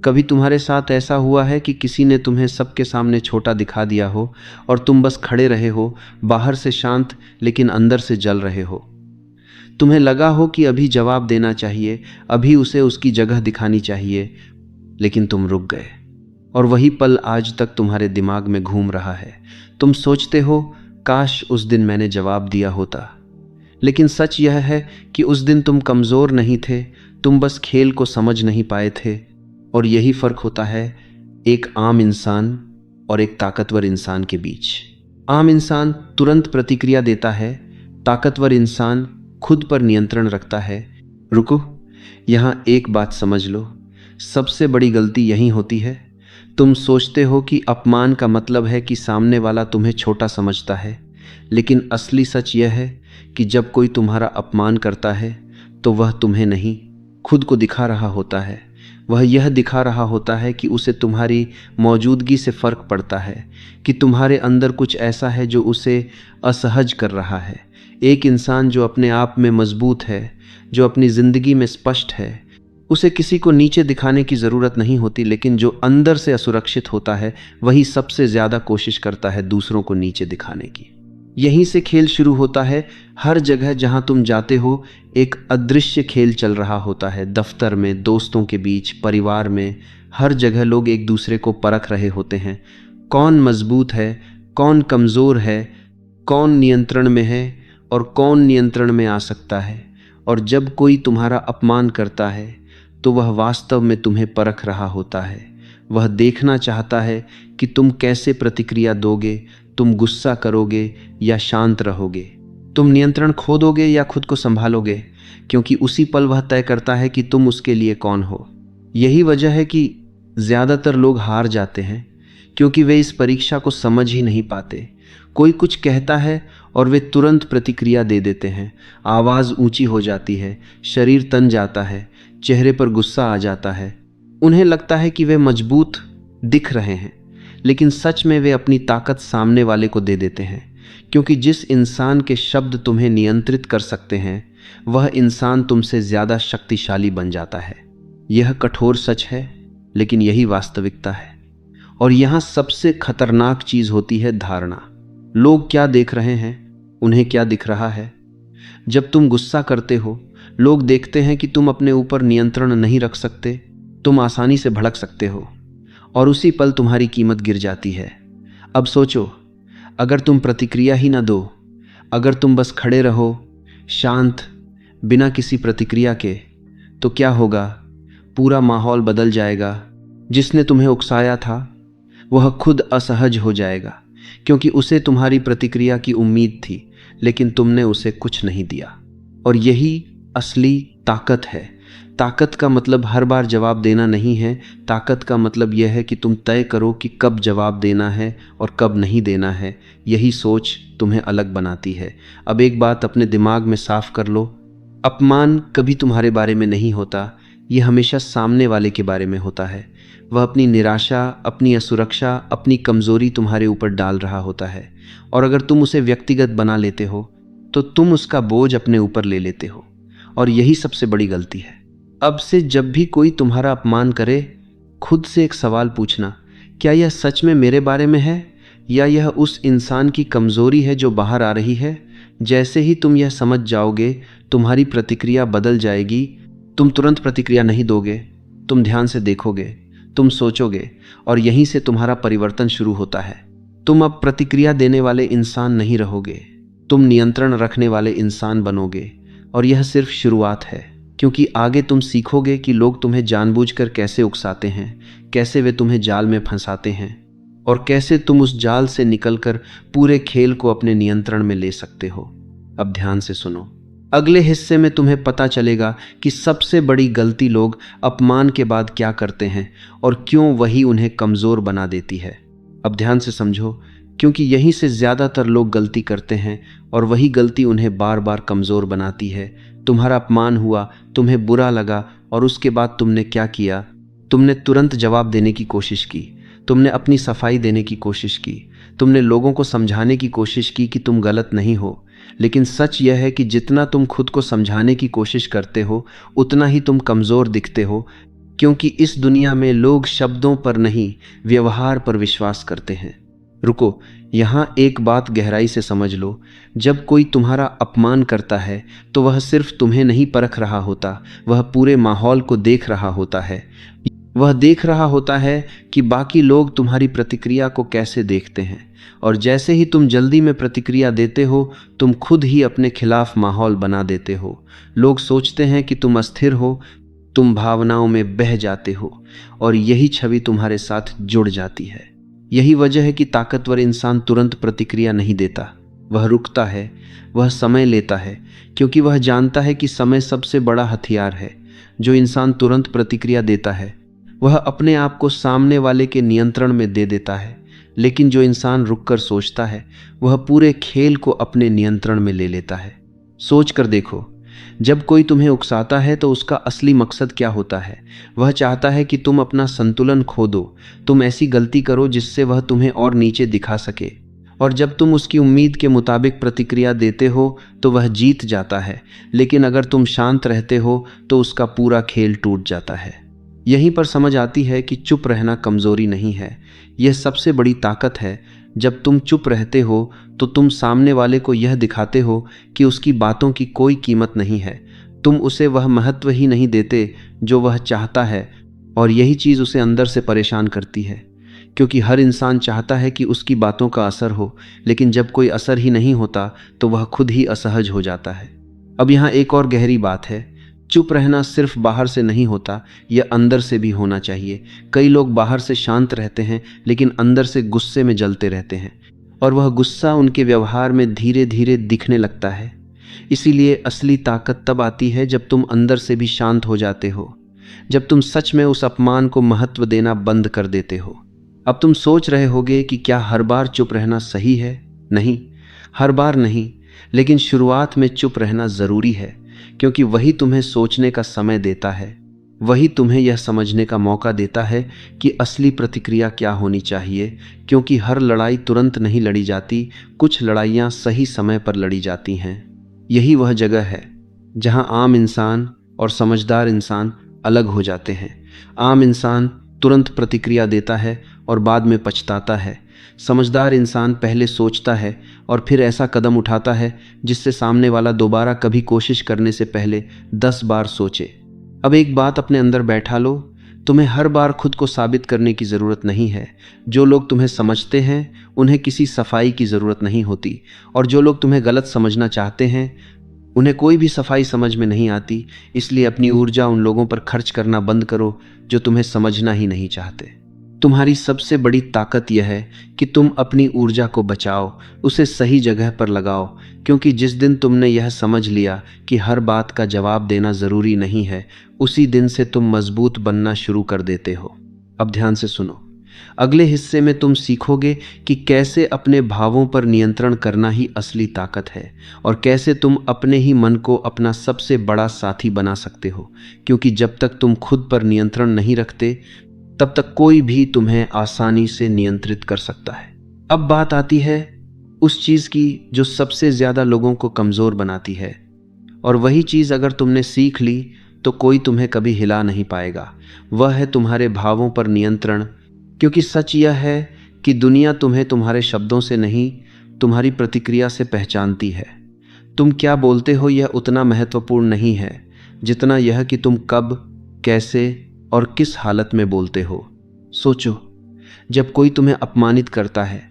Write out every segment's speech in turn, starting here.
कभी तुम्हारे साथ ऐसा हुआ है कि किसी ने तुम्हें सबके सामने छोटा दिखा दिया हो और तुम बस खड़े रहे हो, बाहर से शांत लेकिन अंदर से जल रहे हो। तुम्हें लगा हो कि अभी जवाब देना चाहिए, अभी उसे उसकी जगह दिखानी चाहिए, लेकिन तुम रुक गए। और वही पल आज तक तुम्हारे दिमाग में घूम रहा है। तुम सोचते हो, काश उस दिन मैंने जवाब दिया होता। लेकिन सच यह है कि उस दिन तुम कमज़ोर नहीं थे, तुम बस खेल को समझ नहीं पाए थे। और यही फ़र्क होता है एक आम इंसान और एक ताकतवर इंसान के बीच। आम इंसान तुरंत प्रतिक्रिया देता है, ताकतवर इंसान खुद पर नियंत्रण रखता है। रुको, यहाँ एक बात समझ लो, सबसे बड़ी गलती यही होती है। तुम सोचते हो कि अपमान का मतलब है कि सामने वाला तुम्हें छोटा समझता है, लेकिन असली सच यह है कि जब कोई तुम्हारा अपमान करता है तो वह तुम्हें नहीं, खुद को दिखा रहा होता है। वह यह दिखा रहा होता है कि उसे तुम्हारी मौजूदगी से फ़र्क पड़ता है, कि तुम्हारे अंदर कुछ ऐसा है जो उसे असहज कर रहा है। एक इंसान जो अपने आप में मजबूत है, जो अपनी ज़िंदगी में स्पष्ट है, उसे किसी को नीचे दिखाने की ज़रूरत नहीं होती, लेकिन जो अंदर से असुरक्षित होता है वही सबसे ज़्यादा कोशिश करता है दूसरों को नीचे दिखाने की। यहीं से खेल शुरू होता है। हर जगह जहां तुम जाते हो एक अदृश्य खेल चल रहा होता है। दफ्तर में, दोस्तों के बीच, परिवार में, हर जगह लोग एक दूसरे को परख रहे होते हैं। कौन मजबूत है, कौन कमज़ोर है, कौन नियंत्रण में है और कौन नियंत्रण में आ सकता है। और जब कोई तुम्हारा अपमान करता है तो वह वास्तव में तुम्हें परख रहा होता है। वह देखना चाहता है कि तुम कैसे प्रतिक्रिया दोगे, तुम गुस्सा करोगे या शांत रहोगे, तुम नियंत्रण खो दोगे या खुद को संभालोगे, क्योंकि उसी पल वह तय करता है कि तुम उसके लिए कौन हो। यही वजह है कि ज़्यादातर लोग हार जाते हैं, क्योंकि वे इस परीक्षा को समझ ही नहीं पाते। कोई कुछ कहता है और वे तुरंत प्रतिक्रिया दे देते हैं। आवाज़ ऊंची हो जाती है, शरीर तन जाता है, चेहरे पर गुस्सा आ जाता है। उन्हें लगता है कि वे मजबूत दिख रहे हैं, लेकिन सच में वे अपनी ताकत सामने वाले को दे देते हैं। क्योंकि जिस इंसान के शब्द तुम्हें नियंत्रित कर सकते हैं, वह इंसान तुमसे ज़्यादा शक्तिशाली बन जाता है। यह कठोर सच है, लेकिन यही वास्तविकता है। और यहाँ सबसे खतरनाक चीज़ होती है धारणा। लोग क्या देख रहे हैं, उन्हें क्या दिख रहा है। जब तुम गुस्सा करते हो, लोग देखते हैं कि तुम अपने ऊपर नियंत्रण नहीं रख सकते, तुम आसानी से भड़क सकते हो, और उसी पल तुम्हारी कीमत गिर जाती है। अब सोचो, अगर तुम प्रतिक्रिया ही ना दो, अगर तुम बस खड़े रहो शांत, बिना किसी प्रतिक्रिया के, तो क्या होगा? पूरा माहौल बदल जाएगा। जिसने तुम्हें उकसाया था वह खुद असहज हो जाएगा, क्योंकि उसे तुम्हारी प्रतिक्रिया की उम्मीद थी, लेकिन तुमने उसे कुछ नहीं दिया। और यही असली ताकत है। ताकत का मतलब हर बार जवाब देना नहीं है। ताकत का मतलब यह है कि तुम तय करो कि कब जवाब देना है और कब नहीं देना है। यही सोच तुम्हें अलग बनाती है। अब एक बात अपने दिमाग में साफ कर लो, अपमान कभी तुम्हारे बारे में नहीं होता, यह हमेशा सामने वाले के बारे में होता है। वह अपनी निराशा, अपनी असुरक्षा, अपनी कमज़ोरी तुम्हारे ऊपर डाल रहा होता है, और अगर तुम उसे व्यक्तिगत बना लेते हो तो तुम उसका बोझ अपने ऊपर ले लेते हो। और यही सबसे बड़ी गलती है। अब से जब भी कोई तुम्हारा अपमान करे, खुद से एक सवाल पूछना, क्या यह सच में मेरे बारे में है या यह उस इंसान की कमज़ोरी है जो बाहर आ रही है? जैसे ही तुम यह समझ जाओगे, तुम्हारी प्रतिक्रिया बदल जाएगी। तुम तुरंत प्रतिक्रिया नहीं दोगे, तुम ध्यान से देखोगे, तुम सोचोगे, और यहीं से तुम्हारा परिवर्तन शुरू होता है। तुम अब प्रतिक्रिया देने वाले इंसान नहीं रहोगे, तुम नियंत्रण रखने वाले इंसान बनोगे। और यह सिर्फ शुरुआत है, क्योंकि आगे तुम सीखोगे कि लोग तुम्हें जानबूझकर कैसे उकसाते हैं, कैसे वे तुम्हें जाल में फंसाते हैं, और कैसे तुम उस जाल से निकलकर पूरे खेल को अपने नियंत्रण में ले सकते हो। अब ध्यान से सुनो, अगले हिस्से में तुम्हें पता चलेगा कि सबसे बड़ी गलती लोग अपमान के बाद क्या करते हैं और क्यों वही उन्हें कमज़ोर बना देती है। अब ध्यान से समझो, क्योंकि यहीं से ज़्यादातर लोग गलती करते हैं और वही गलती उन्हें बार बार कमज़ोर बनाती है। तुम्हारा अपमान हुआ, तुम्हें बुरा लगा, और उसके बाद तुमने क्या किया? तुमने तुरंत जवाब देने की कोशिश की, तुमने अपनी सफाई देने की कोशिश की, तुमने लोगों को समझाने की कोशिश की कि तुम गलत नहीं हो। लेकिन सच यह है कि जितना तुम खुद को समझाने की कोशिश करते हो, उतना ही तुम कमज़ोर दिखते हो, क्योंकि इस दुनिया में लोग शब्दों पर नहीं, व्यवहार पर विश्वास करते हैं। रुको, यहाँ एक बात गहराई से समझ लो। जब कोई तुम्हारा अपमान करता है तो वह सिर्फ तुम्हें नहीं परख रहा होता, वह पूरे माहौल को देख रहा होता है। वह देख रहा होता है कि बाकी लोग तुम्हारी प्रतिक्रिया को कैसे देखते हैं, और जैसे ही तुम जल्दी में प्रतिक्रिया देते हो, तुम खुद ही अपने खिलाफ माहौल बना देते हो। लोग सोचते हैं कि तुम अस्थिर हो, तुम भावनाओं में बह जाते हो, और यही छवि तुम्हारे साथ जुड़ जाती है। यही वजह है कि ताकतवर इंसान तुरंत प्रतिक्रिया नहीं देता, वह रुकता है, वह समय लेता है, क्योंकि वह जानता है कि समय सबसे बड़ा हथियार है। जो इंसान तुरंत प्रतिक्रिया देता है वह अपने आप को सामने वाले के नियंत्रण में दे देता है, लेकिन जो इंसान रुककर सोचता है वह पूरे खेल को अपने नियंत्रण में ले लेता है। सोच कर देखो, जब कोई तुम्हें उकसाता है तो उसका असली मकसद क्या होता है? वह चाहता है कि तुम अपना संतुलन खो दो, तुम ऐसी गलती करो जिससे वह तुम्हें और नीचे दिखा सके। और जब तुम उसकी उम्मीद के मुताबिक प्रतिक्रिया देते हो तो वह जीत जाता है, लेकिन अगर तुम शांत रहते हो तो उसका पूरा खेल टूट जाता है। यहीं पर समझ आती है कि चुप रहना कमज़ोरी नहीं है, यह सबसे बड़ी ताकत है। जब तुम चुप रहते हो तो तुम सामने वाले को यह दिखाते हो कि उसकी बातों की कोई कीमत नहीं है। तुम उसे वह महत्व ही नहीं देते जो वह चाहता है, और यही चीज़ उसे अंदर से परेशान करती है, क्योंकि हर इंसान चाहता है कि उसकी बातों का असर हो, लेकिन जब कोई असर ही नहीं होता तो वह खुद ही असहज हो जाता है। अब यहाँ एक और गहरी बात है, चुप रहना सिर्फ बाहर से नहीं होता, यह अंदर से भी होना चाहिए। कई लोग बाहर से शांत रहते हैं लेकिन अंदर से गुस्से में जलते रहते हैं, और वह गुस्सा उनके व्यवहार में धीरे धीरे दिखने लगता है। इसीलिए असली ताकत तब आती है जब तुम अंदर से भी शांत हो जाते हो, जब तुम सच में उस अपमान को महत्व देना बंद कर देते हो। अब तुम सोच रहे होगे कि क्या हर बार चुप रहना सही है? नहीं, हर बार नहीं, लेकिन शुरुआत में चुप रहना ज़रूरी है, क्योंकि वही तुम्हें सोचने का समय देता है, वही तुम्हें यह समझने का मौका देता है कि असली प्रतिक्रिया क्या होनी चाहिए। क्योंकि हर लड़ाई तुरंत नहीं लड़ी जाती, कुछ लड़ाइयाँ सही समय पर लड़ी जाती हैं। यही वह जगह है जहाँ आम इंसान और समझदार इंसान अलग हो जाते हैं। आम इंसान तुरंत प्रतिक्रिया देता है और बाद में पछताता है। समझदार इंसान पहले सोचता है और फिर ऐसा कदम उठाता है जिससे सामने वाला दोबारा कभी कोशिश करने से पहले 10 बार सोचे। अब एक बात अपने अंदर बैठा लो, तुम्हें हर बार खुद को साबित करने की ज़रूरत नहीं है। जो लोग तुम्हें समझते हैं उन्हें किसी सफाई की ज़रूरत नहीं होती, और जो लोग तुम्हें गलत समझना चाहते हैं उन्हें कोई भी सफाई समझ में नहीं आती। इसलिए अपनी ऊर्जा उन लोगों पर खर्च करना बंद करो जो तुम्हें समझना ही नहीं चाहते। तुम्हारी सबसे बड़ी ताकत यह है कि तुम अपनी ऊर्जा को बचाओ, उसे सही जगह पर लगाओ, क्योंकि जिस दिन तुमने यह समझ लिया कि हर बात का जवाब देना ज़रूरी नहीं है, उसी दिन से तुम मजबूत बनना शुरू कर देते हो। अब ध्यान से सुनो, अगले हिस्से में तुम सीखोगे कि कैसे अपने भावों पर नियंत्रण करना ही असली ताकत है, और कैसे तुम अपने ही मन को अपना सबसे बड़ा साथी बना सकते हो। क्योंकि जब तक तुम खुद पर नियंत्रण नहीं रखते तब तक कोई भी तुम्हें आसानी से नियंत्रित कर सकता है। अब बात आती है उस चीज़ की जो सबसे ज़्यादा लोगों को कमज़ोर बनाती है, और वही चीज़ अगर तुमने सीख ली तो कोई तुम्हें कभी हिला नहीं पाएगा। वह है तुम्हारे भावों पर नियंत्रण। क्योंकि सच यह है कि दुनिया तुम्हें तुम्हारे शब्दों से नहीं, तुम्हारी प्रतिक्रिया से पहचानती है। तुम क्या बोलते हो यह उतना महत्वपूर्ण नहीं है जितना यह कि तुम कब, कैसे और किस हालत में बोलते हो। सोचो, जब कोई तुम्हें अपमानित करता है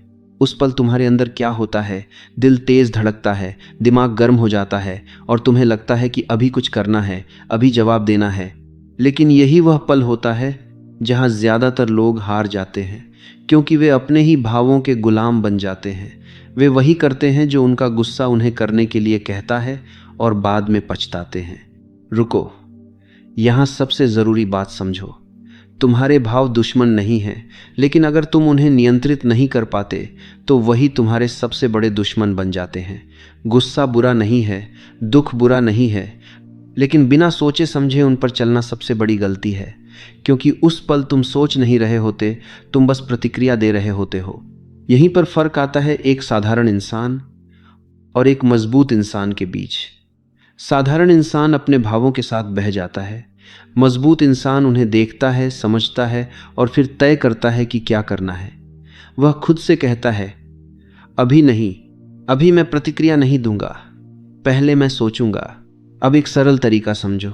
उस पल तुम्हारे अंदर क्या होता है? दिल तेज धड़कता है, दिमाग गर्म हो जाता है, और तुम्हें लगता है कि अभी कुछ करना है, अभी जवाब देना है। लेकिन यही वह पल होता है जहां ज़्यादातर लोग हार जाते हैं, क्योंकि वे अपने ही भावों के गुलाम बन जाते हैं। वे वही करते हैं जो उनका गुस्सा उन्हें करने के लिए कहता है, और बाद में पछताते हैं। रुको, यहाँ सबसे ज़रूरी बात समझो, तुम्हारे भाव दुश्मन नहीं हैं, लेकिन अगर तुम उन्हें नियंत्रित नहीं कर पाते तो वही तुम्हारे सबसे बड़े दुश्मन बन जाते हैं। गुस्सा बुरा नहीं है, दुख बुरा नहीं है, लेकिन बिना सोचे समझे उन पर चलना सबसे बड़ी गलती है। क्योंकि उस पल तुम सोच नहीं रहे होते, तुम बस प्रतिक्रिया दे रहे होते हो। यहीं पर फ़र्क आता है एक साधारण इंसान और एक मजबूत इंसान के बीच। साधारण इंसान अपने भावों के साथ बह जाता है, मजबूत इंसान उन्हें देखता है, समझता है और फिर तय करता है कि क्या करना है। वह खुद से कहता है, अभी नहीं, अभी मैं प्रतिक्रिया नहीं दूंगा, पहले मैं सोचूंगा। अब एक सरल तरीका समझो।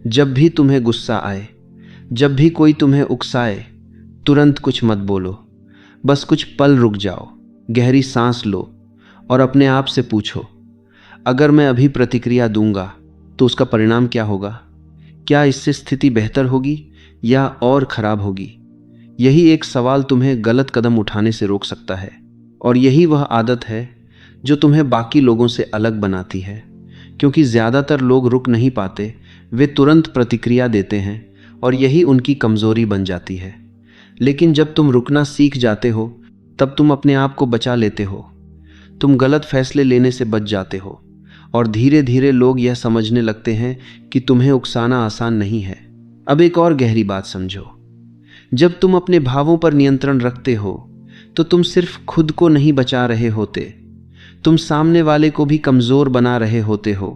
जब भी तुम्हें गुस्सा आए, जब भी कोई तुम्हें उकसाए, तुरंत कुछ मत बोलो। बस कुछ पल रुक जाओ, गहरी सांस लो और अपने आप से पूछो, अगर मैं अभी प्रतिक्रिया दूंगा तो उसका परिणाम क्या होगा? क्या इससे स्थिति बेहतर होगी या और खराब होगी? यही एक सवाल तुम्हें गलत कदम उठाने से रोक सकता है। और यही वह आदत है जो तुम्हें बाकी लोगों से अलग बनाती है, क्योंकि ज़्यादातर लोग रुक नहीं पाते, वे तुरंत प्रतिक्रिया देते हैं और यही उनकी कमज़ोरी बन जाती है। लेकिन जब तुम रुकना सीख जाते हो, तब तुम अपने आप को बचा लेते हो, तुम गलत फैसले लेने से बच जाते हो और धीरे धीरे लोग यह समझने लगते हैं कि तुम्हें उकसाना आसान नहीं है। अब एक और गहरी बात समझो। जब तुम अपने भावों पर नियंत्रण रखते हो तो तुम सिर्फ खुद को नहीं बचा रहे होते, तुम सामने वाले को भी कमज़ोर बना रहे होते हो,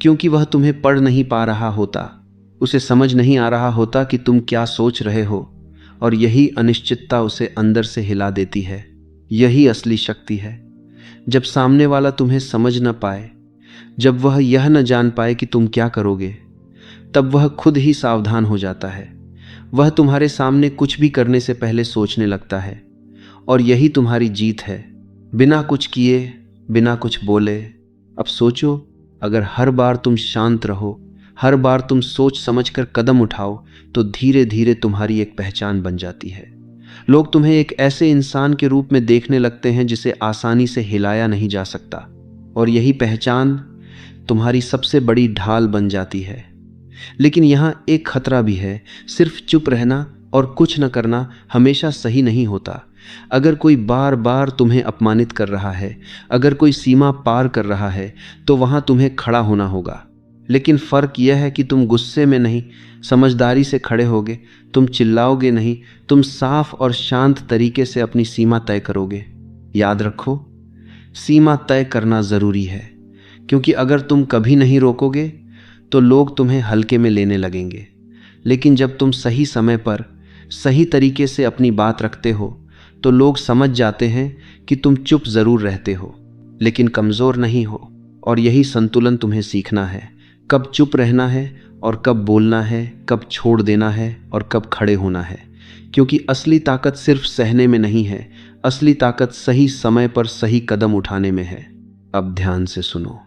क्योंकि वह तुम्हें पढ़ नहीं पा रहा होता, उसे समझ नहीं आ रहा होता कि तुम क्या सोच रहे हो, और यही अनिश्चितता उसे अंदर से हिला देती है। यही असली शक्ति है। जब सामने वाला तुम्हें समझ न पाए, जब वह यह न जान पाए कि तुम क्या करोगे, तब वह खुद ही सावधान हो जाता है। वह तुम्हारे सामने कुछ भी करने से पहले सोचने लगता है, और यही तुम्हारी जीत है। बिना कुछ किए, बिना कुछ बोले। अब सोचो, अगर हर बार तुम शांत रहो, हर बार तुम सोच समझकर कदम उठाओ, तो धीरे धीरे तुम्हारी एक पहचान बन जाती है। लोग तुम्हें एक ऐसे इंसान के रूप में देखने लगते हैं जिसे आसानी से हिलाया नहीं जा सकता, और यही पहचान तुम्हारी सबसे बड़ी ढाल बन जाती है। लेकिन यहाँ एक खतरा भी है। सिर्फ चुप रहना और कुछ न करना हमेशा सही नहीं होता। अगर कोई बार बार तुम्हें अपमानित कर रहा है, अगर कोई सीमा पार कर रहा है, तो वहाँ तुम्हें खड़ा होना होगा। लेकिन फ़र्क यह है कि तुम गुस्से में नहीं, समझदारी से खड़े होगे। तुम चिल्लाओगे नहीं, तुम साफ और शांत तरीके से अपनी सीमा तय करोगे। याद रखो, सीमा तय करना ज़रूरी है, क्योंकि अगर तुम कभी नहीं रोकोगे तो लोग तुम्हें हल्के में लेने लगेंगे। लेकिन जब तुम सही समय पर सही तरीके से अपनी बात रखते हो, तो लोग समझ जाते हैं कि तुम चुप ज़रूर रहते हो, लेकिन कमज़ोर नहीं हो। और यही संतुलन तुम्हें सीखना है, कब चुप रहना है और कब बोलना है, कब छोड़ देना है और कब खड़े होना है। क्योंकि असली ताकत सिर्फ सहने में नहीं है, असली ताकत सही समय पर सही कदम उठाने में है। अब ध्यान से सुनो।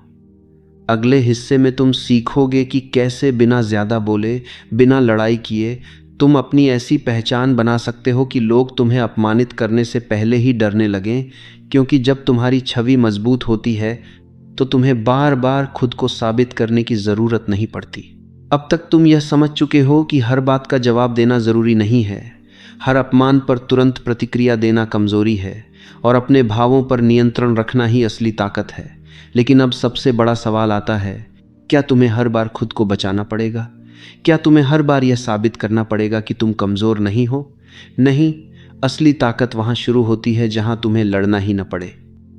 अगले हिस्से में तुम सीखोगे कि कैसे बिना ज़्यादा बोले, बिना लड़ाई किए, तुम अपनी ऐसी पहचान बना सकते हो कि लोग तुम्हें अपमानित करने से पहले ही डरने लगें। क्योंकि जब तुम्हारी छवि मजबूत होती है, तो तुम्हें बार बार खुद को साबित करने की ज़रूरत नहीं पड़ती। अब तक तुम यह समझ चुके हो कि हर बात का जवाब देना ज़रूरी नहीं है, हर अपमान पर तुरंत प्रतिक्रिया देना कमज़ोरी है, और अपने भावों पर नियंत्रण रखना ही असली ताकत है। लेकिन अब सबसे बड़ा सवाल आता है, क्या तुम्हें हर बार खुद को बचाना पड़ेगा? क्या तुम्हें हर बार यह साबित करना पड़ेगा कि तुम कमज़ोर नहीं हो? नहीं, असली ताकत वहाँ शुरू होती है जहाँ तुम्हें लड़ना ही न पड़े।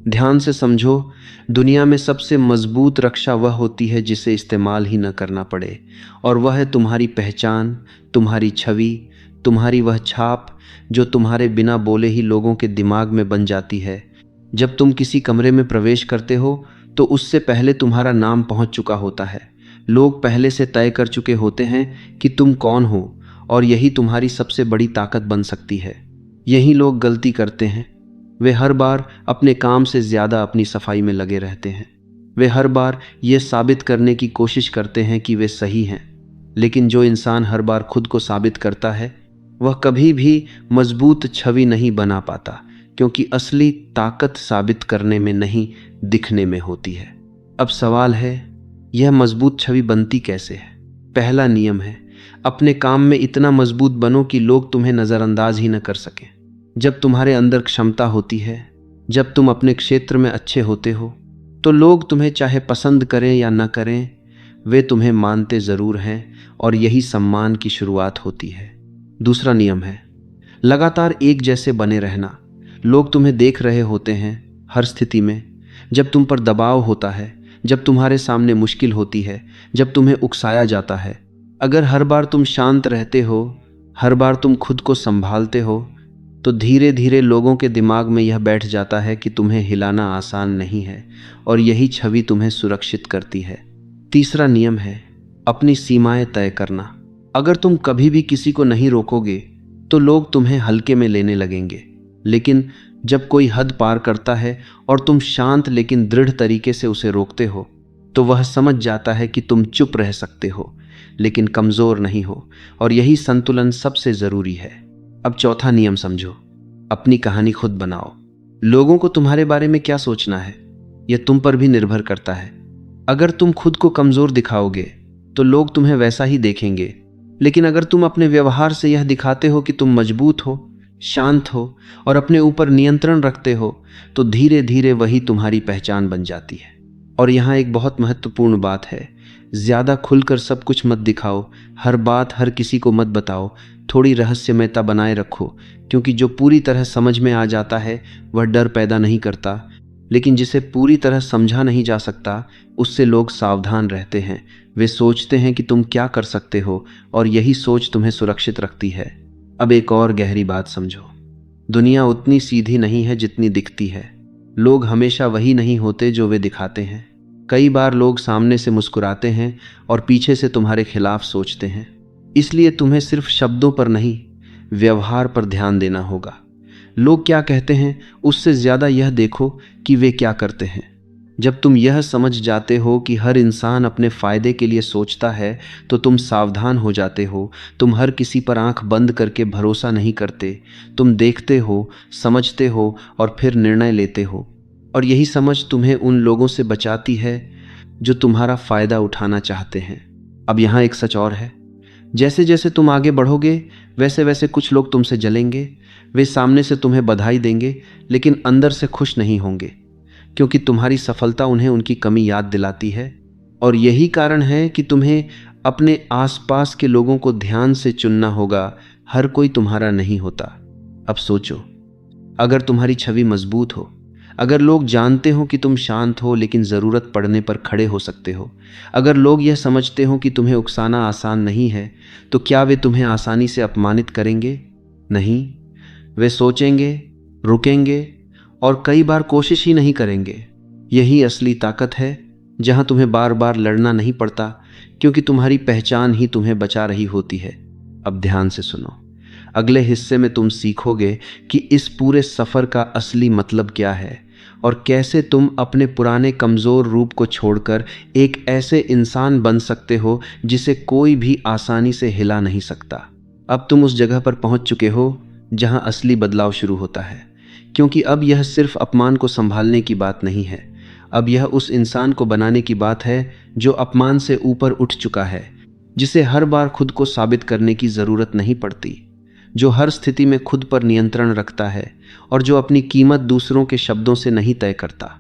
ध्यान से समझो, दुनिया में सबसे मजबूत रक्षा वह होती है जिसे इस्तेमाल ही न करना पड़े, और वह है तुम्हारी पहचान, तुम्हारी छवि, तुम्हारी वह छाप जो तुम्हारे बिना बोले ही लोगों के दिमाग में बन जाती है। जब तुम किसी कमरे में प्रवेश करते हो, तो उससे पहले तुम्हारा नाम पहुंच चुका होता है। लोग पहले से तय कर चुके होते हैं कि तुम कौन हो, और यही तुम्हारी सबसे बड़ी ताकत बन सकती है। यही लोग गलती करते हैं। वे हर बार अपने काम से ज़्यादा अपनी सफाई में लगे रहते हैं। वे हर बार ये साबित करने की कोशिश करते हैं कि वे सही हैं। लेकिन जो इंसान हर बार खुद को साबित करता है, वह कभी भी मजबूत छवि नहीं बना पाता, क्योंकि असली ताकत साबित करने में नहीं, दिखने में होती है। अब सवाल है, यह मजबूत छवि बनती कैसे है? पहला नियम है, अपने काम में इतना मजबूत बनो कि लोग तुम्हें नज़रअंदाज ही न कर सकें। जब तुम्हारे अंदर क्षमता होती है, जब तुम अपने क्षेत्र में अच्छे होते हो, तो लोग तुम्हें चाहे पसंद करें या न करें, वे तुम्हें मानते ज़रूर हैं, और यही सम्मान की शुरुआत होती है। दूसरा नियम है, लगातार एक जैसे बने रहना। लोग तुम्हें देख रहे होते हैं हर स्थिति में। जब तुम पर दबाव होता है, जब तुम्हारे सामने मुश्किल होती है, जब तुम्हें उकसाया जाता है, अगर हर बार तुम शांत रहते हो, हर बार तुम खुद को संभालते हो, तो धीरे धीरे लोगों के दिमाग में यह बैठ जाता है कि तुम्हें हिलाना आसान नहीं है, और यही छवि तुम्हें सुरक्षित करती है। तीसरा नियम है अपनी सीमाएं तय करना। अगर तुम कभी भी किसी को नहीं रोकोगे तो लोग तुम्हें हल्के में लेने लगेंगे, लेकिन जब कोई हद पार करता है और तुम शांत लेकिन दृढ़ तरीके से उसे रोकते हो, तो वह समझ जाता है कि तुम चुप रह सकते हो लेकिन कमज़ोर नहीं हो, और यही संतुलन सबसे ज़रूरी है। अब चौथा नियम समझो, अपनी कहानी खुद बनाओ। लोगों को तुम्हारे बारे में क्या सोचना है यह तुम पर भी निर्भर करता है। अगर तुम खुद को कमज़ोर दिखाओगे तो लोग तुम्हें वैसा ही देखेंगे, लेकिन अगर तुम अपने व्यवहार से यह दिखाते हो कि तुम मजबूत हो, शांत हो और अपने ऊपर नियंत्रण रखते हो, तो धीरे धीरे वही तुम्हारी पहचान बन जाती है। और यहाँ एक बहुत महत्वपूर्ण बात है, ज़्यादा खुलकर सब कुछ मत दिखाओ, हर बात हर किसी को मत बताओ, थोड़ी रहस्यमयता बनाए रखो, क्योंकि जो पूरी तरह समझ में आ जाता है वह डर पैदा नहीं करता, लेकिन जिसे पूरी तरह समझा नहीं जा सकता उससे लोग सावधान रहते हैं। वे सोचते हैं कि तुम क्या कर सकते हो, और यही सोच तुम्हें सुरक्षित रखती है। अब एक और गहरी बात समझो, दुनिया उतनी सीधी नहीं है जितनी दिखती है। लोग हमेशा वही नहीं होते जो वे दिखाते हैं। कई बार लोग सामने से मुस्कुराते हैं और पीछे से तुम्हारे खिलाफ सोचते हैं। इसलिए तुम्हें सिर्फ शब्दों पर नहीं, व्यवहार पर ध्यान देना होगा। लोग क्या कहते हैं उससे ज़्यादा यह देखो कि वे क्या करते हैं। जब तुम यह समझ जाते हो कि हर इंसान अपने फ़ायदे के लिए सोचता है, तो तुम सावधान हो जाते हो। तुम हर किसी पर आंख बंद करके भरोसा नहीं करते। तुम देखते हो, समझते हो और फिर निर्णय लेते हो। और यही समझ तुम्हें उन लोगों से बचाती है जो तुम्हारा फ़ायदा उठाना चाहते हैं। अब यहाँ एक सच और है, जैसे जैसे तुम आगे बढ़ोगे वैसे वैसे कुछ लोग तुमसे जलेंगे। वे सामने से तुम्हें बधाई देंगे लेकिन अंदर से खुश नहीं होंगे, क्योंकि तुम्हारी सफलता उन्हें उनकी कमी याद दिलाती है। और यही कारण है कि तुम्हें अपने आसपास के लोगों को ध्यान से चुनना होगा। हर कोई तुम्हारा नहीं होता। अब सोचो, अगर तुम्हारी छवि मजबूत हो, अगर लोग जानते हो कि तुम शांत हो लेकिन ज़रूरत पड़ने पर खड़े हो सकते हो, अगर लोग यह समझते हो कि तुम्हें उकसाना आसान नहीं है, तो क्या वे तुम्हें आसानी से अपमानित करेंगे? नहीं, वे सोचेंगे, रुकेंगे और कई बार कोशिश ही नहीं करेंगे। यही असली ताकत है, जहां तुम्हें बार बार लड़ना नहीं पड़ता, क्योंकि तुम्हारी पहचान ही तुम्हें बचा रही होती है। अब ध्यान से सुनो, अगले हिस्से में तुम सीखोगे कि इस पूरे सफ़र का असली मतलब क्या है और कैसे तुम अपने पुराने कमज़ोर रूप को छोड़कर एक ऐसे इंसान बन सकते हो जिसे कोई भी आसानी से हिला नहीं सकता। अब तुम उस जगह पर पहुंच चुके हो जहां असली बदलाव शुरू होता है, क्योंकि अब यह सिर्फ अपमान को संभालने की बात नहीं है। अब यह उस इंसान को बनाने की बात है जो अपमान से ऊपर उठ चुका है, जिसे हर बार खुद को साबित करने की ज़रूरत नहीं पड़ती, जो हर स्थिति में खुद पर नियंत्रण रखता है और जो अपनी कीमत दूसरों के शब्दों से नहीं तय करता।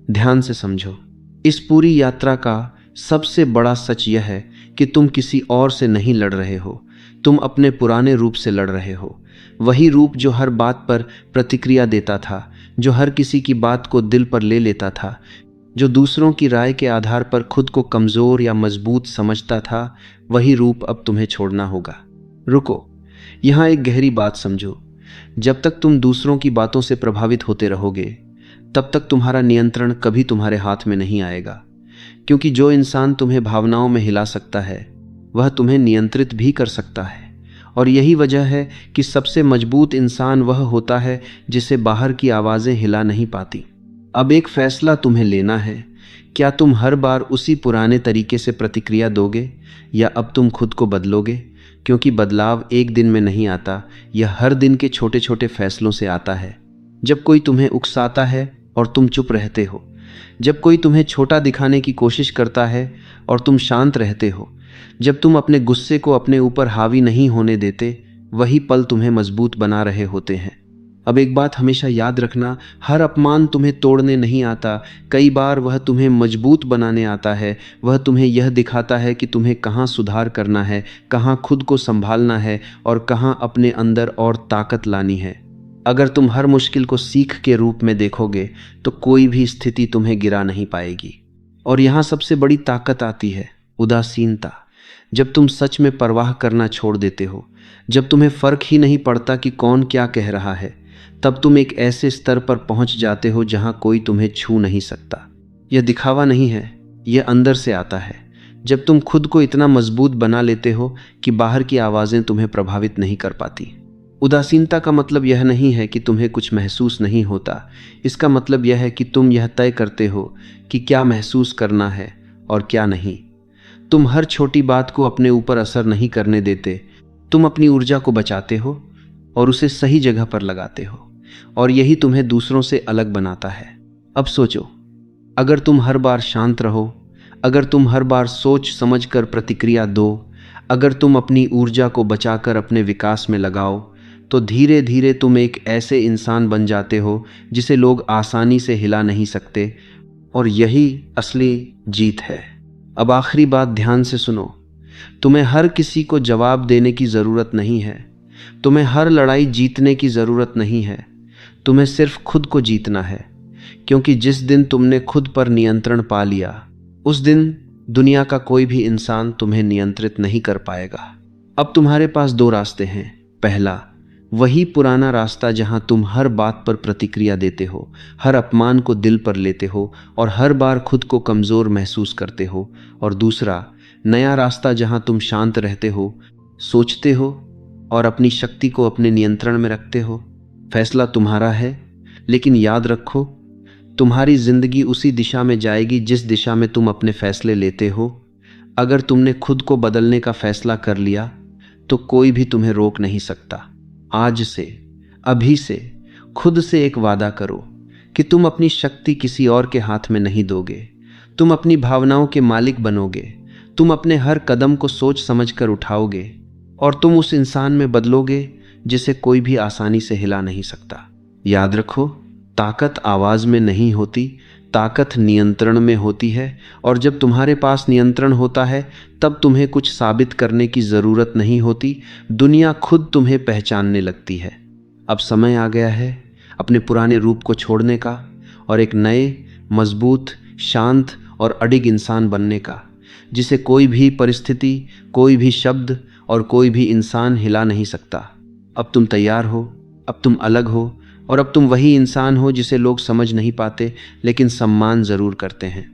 ध्यान से समझो, इस पूरी यात्रा का सबसे बड़ा सच यह है कि तुम किसी और से नहीं लड़ रहे हो, तुम अपने पुराने रूप से लड़ रहे हो। वही रूप जो हर बात पर प्रतिक्रिया देता था, जो हर किसी की बात को दिल पर ले लेता था, जो दूसरों की राय के आधार पर खुद को कमज़ोर या मजबूत समझता था। वही रूप अब तुम्हें छोड़ना होगा। रुको, यहाँ एक गहरी बात समझो, जब तक तुम दूसरों की बातों से प्रभावित होते रहोगे तब तक तुम्हारा नियंत्रण कभी तुम्हारे हाथ में नहीं आएगा, क्योंकि जो इंसान तुम्हें भावनाओं में हिला सकता है वह तुम्हें नियंत्रित भी कर सकता है। और यही वजह है कि सबसे मजबूत इंसान वह होता है जिसे बाहर की आवाज़ें हिला नहीं पाती। अब एक फैसला तुम्हें लेना है, क्या तुम हर बार उसी पुराने तरीके से प्रतिक्रिया दोगे या अब तुम खुद को बदलोगे? क्योंकि बदलाव एक दिन में नहीं आता, यह हर दिन के छोटे छोटे फैसलों से आता है। जब कोई तुम्हें उकसाता है और तुम चुप रहते हो, जब कोई तुम्हें छोटा दिखाने की कोशिश करता है और तुम शांत रहते हो, जब तुम अपने गुस्से को अपने ऊपर हावी नहीं होने देते, वही पल तुम्हें मजबूत बना रहे होते हैं। अब एक बात हमेशा याद रखना, हर अपमान तुम्हें तोड़ने नहीं आता, कई बार वह तुम्हें मजबूत बनाने आता है। वह तुम्हें यह दिखाता है कि तुम्हें कहाँ सुधार करना है, कहाँ खुद को संभालना है और कहाँ अपने अंदर और ताकत लानी है। अगर तुम हर मुश्किल को सीख के रूप में देखोगे तो कोई भी स्थिति तुम्हें गिरा नहीं पाएगी। और यहाँ सबसे बड़ी ताकत आती है, उदासीनता। जब तुम सच में परवाह करना छोड़ देते हो, जब तुम्हें फर्क ही नहीं पड़ता कि कौन क्या कह रहा है, तब तुम एक ऐसे स्तर पर पहुंच जाते हो जहां कोई तुम्हें छू नहीं सकता। यह दिखावा नहीं है, यह अंदर से आता है। जब तुम खुद को इतना मजबूत बना लेते हो कि बाहर की आवाज़ें तुम्हें प्रभावित नहीं कर पाती। उदासीनता का मतलब यह नहीं है कि तुम्हें कुछ महसूस नहीं होता। इसका मतलब यह है कि तुम यह तय करते हो कि क्या महसूस करना है और क्या नहीं। तुम हर छोटी बात को अपने ऊपर असर नहीं करने देते। तुम अपनी ऊर्जा को बचाते हो और उसे सही जगह पर लगाते हो, और यही तुम्हें दूसरों से अलग बनाता है। अब सोचो, अगर तुम हर बार शांत रहो, अगर तुम हर बार सोच समझकर प्रतिक्रिया दो, अगर तुम अपनी ऊर्जा को बचाकर अपने विकास में लगाओ, तो धीरे धीरे तुम एक ऐसे इंसान बन जाते हो जिसे लोग आसानी से हिला नहीं सकते, और यही असली जीत है। अब आखिरी बात ध्यान से सुनो। तुम्हें हर किसी को जवाब देने की ज़रूरत नहीं है। तुम्हें हर लड़ाई जीतने की ज़रूरत नहीं है। तुम्हें सिर्फ खुद को जीतना है, क्योंकि जिस दिन तुमने खुद पर नियंत्रण पा लिया, उस दिन दुनिया का कोई भी इंसान तुम्हें नियंत्रित नहीं कर पाएगा। अब तुम्हारे पास दो रास्ते हैं। पहला, वही पुराना रास्ता जहां तुम हर बात पर प्रतिक्रिया देते हो, हर अपमान को दिल पर लेते हो और हर बार खुद को कमज़ोर महसूस करते हो। और दूसरा, नया रास्ता जहां तुम शांत रहते हो, सोचते हो और अपनी शक्ति को अपने नियंत्रण में रखते हो। फैसला तुम्हारा है, लेकिन याद रखो, तुम्हारी जिंदगी उसी दिशा में जाएगी जिस दिशा में तुम अपने फैसले लेते हो। अगर तुमने खुद को बदलने का फैसला कर लिया, तो कोई भी तुम्हें रोक नहीं सकता। आज से, अभी से खुद से एक वादा करो कि तुम अपनी शक्ति किसी और के हाथ में नहीं दोगे। तुम अपनी भावनाओं के मालिक बनोगे। तुम अपने हर कदम को सोच समझकर उठाओगे, और तुम उस इंसान में बदलोगे जिसे कोई भी आसानी से हिला नहीं सकता। याद रखो, ताकत आवाज़ में नहीं होती, ताकत नियंत्रण में होती है। और जब तुम्हारे पास नियंत्रण होता है, तब तुम्हें कुछ साबित करने की ज़रूरत नहीं होती। दुनिया खुद तुम्हें पहचानने लगती है। अब समय आ गया है अपने पुराने रूप को छोड़ने का और एक नए, मजबूत, शांत और अडिग इंसान बनने का, जिसे कोई भी परिस्थिति, कोई भी शब्द और कोई भी इंसान हिला नहीं सकता। अब तुम तैयार हो, अब तुम अलग हो, और अब तुम वही इंसान हो जिसे लोग समझ नहीं पाते, लेकिन सम्मान ज़रूर करते हैं।